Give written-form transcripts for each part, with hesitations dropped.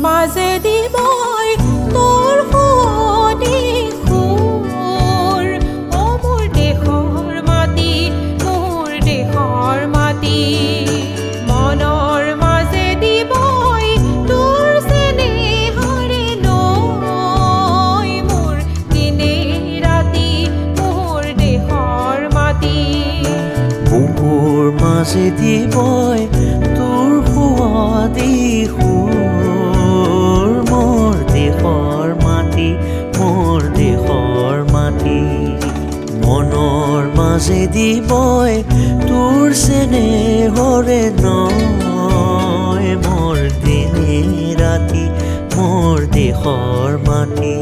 মাজেদি বয় তোৰ সুৱদি সুৰ। অ মোৰ দেশৰ মাটি, মোৰ দেশৰ মাটি, মনৰ মাজেদি বয় তোৰ চেনেহৰে নৈ। মোৰ দিনে ৰাতি মোৰ দেশৰ মাটি। বুকুৰ মাজেদি বয় তোৰ সুৱদি সুৰ। মোৰ দেশৰ মাটি, মোৰ দেশৰ মাটি, মনৰ মাজেদি বয় তোৰ চেনেহৰে নৈ। মোৰ দিনে ৰাতি মোৰ দেশৰ মাটি।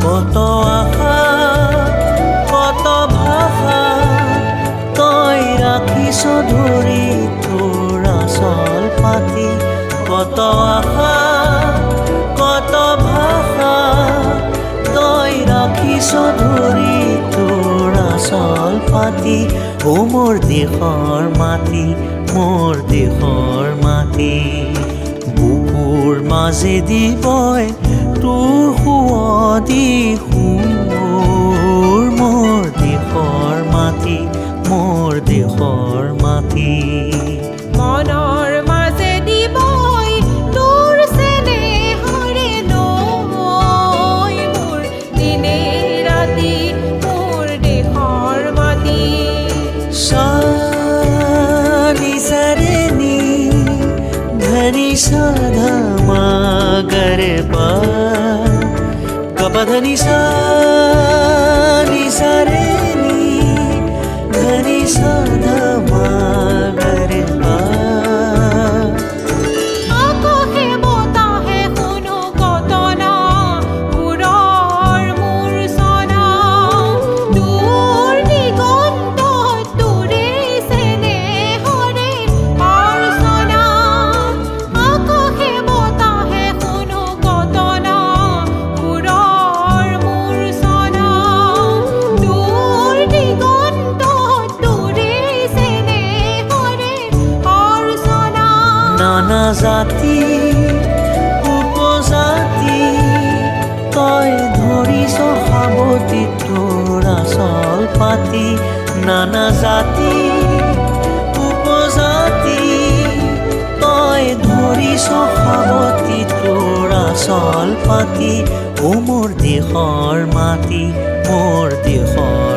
কত আশা কত ভাষা তই ৰাখিছ ধৰি তোৰ আচল পাতি। কত আশা কত ভাষা তই ৰাখিছ ধৰি তোৰ আচল পাতি। অ মোৰ দেশৰ মাটি, মোৰ দেশৰ মাটি, বুকুৰ মাজেদি বয় তোৰ সুৱদি সুৰ। মোৰ দেশৰ মাটি, মোৰ দেশৰ মাটি, মনৰ মাজেদি বয় তোৰ চেনেহৰে নৈ। মোৰ দিনে ৰাতি মোৰ দেশৰ মাটি। সা নি সা ৰে নি ধনি সা ধা মা গা ৰে পা গ পা ধা নি সা রে নি ধনি সা ধা মা গা রে পা। আকাশে বতাহে শুনো কতনা সুৰৰ মূৰ্ছনা। দূৰ দিগন্তত তোৰে চেনেহৰে অৰ্চনা। আকাশে বতাহে শুনো কতনা সুৰৰ মূৰ্ছনা। দূৰ দিগন্তত তোৰে চেনেহৰে অৰ্চনা। নানা জাতি উপজাতি তই ধৰিছ সাৱতি তোৰ আচল পাতি। নানা জাতি উপজাতি তই ধৰিছ সাৱতি তোৰ আচল পাতি। অ মোৰ দেশৰ মাটি, মোৰ দেশৰ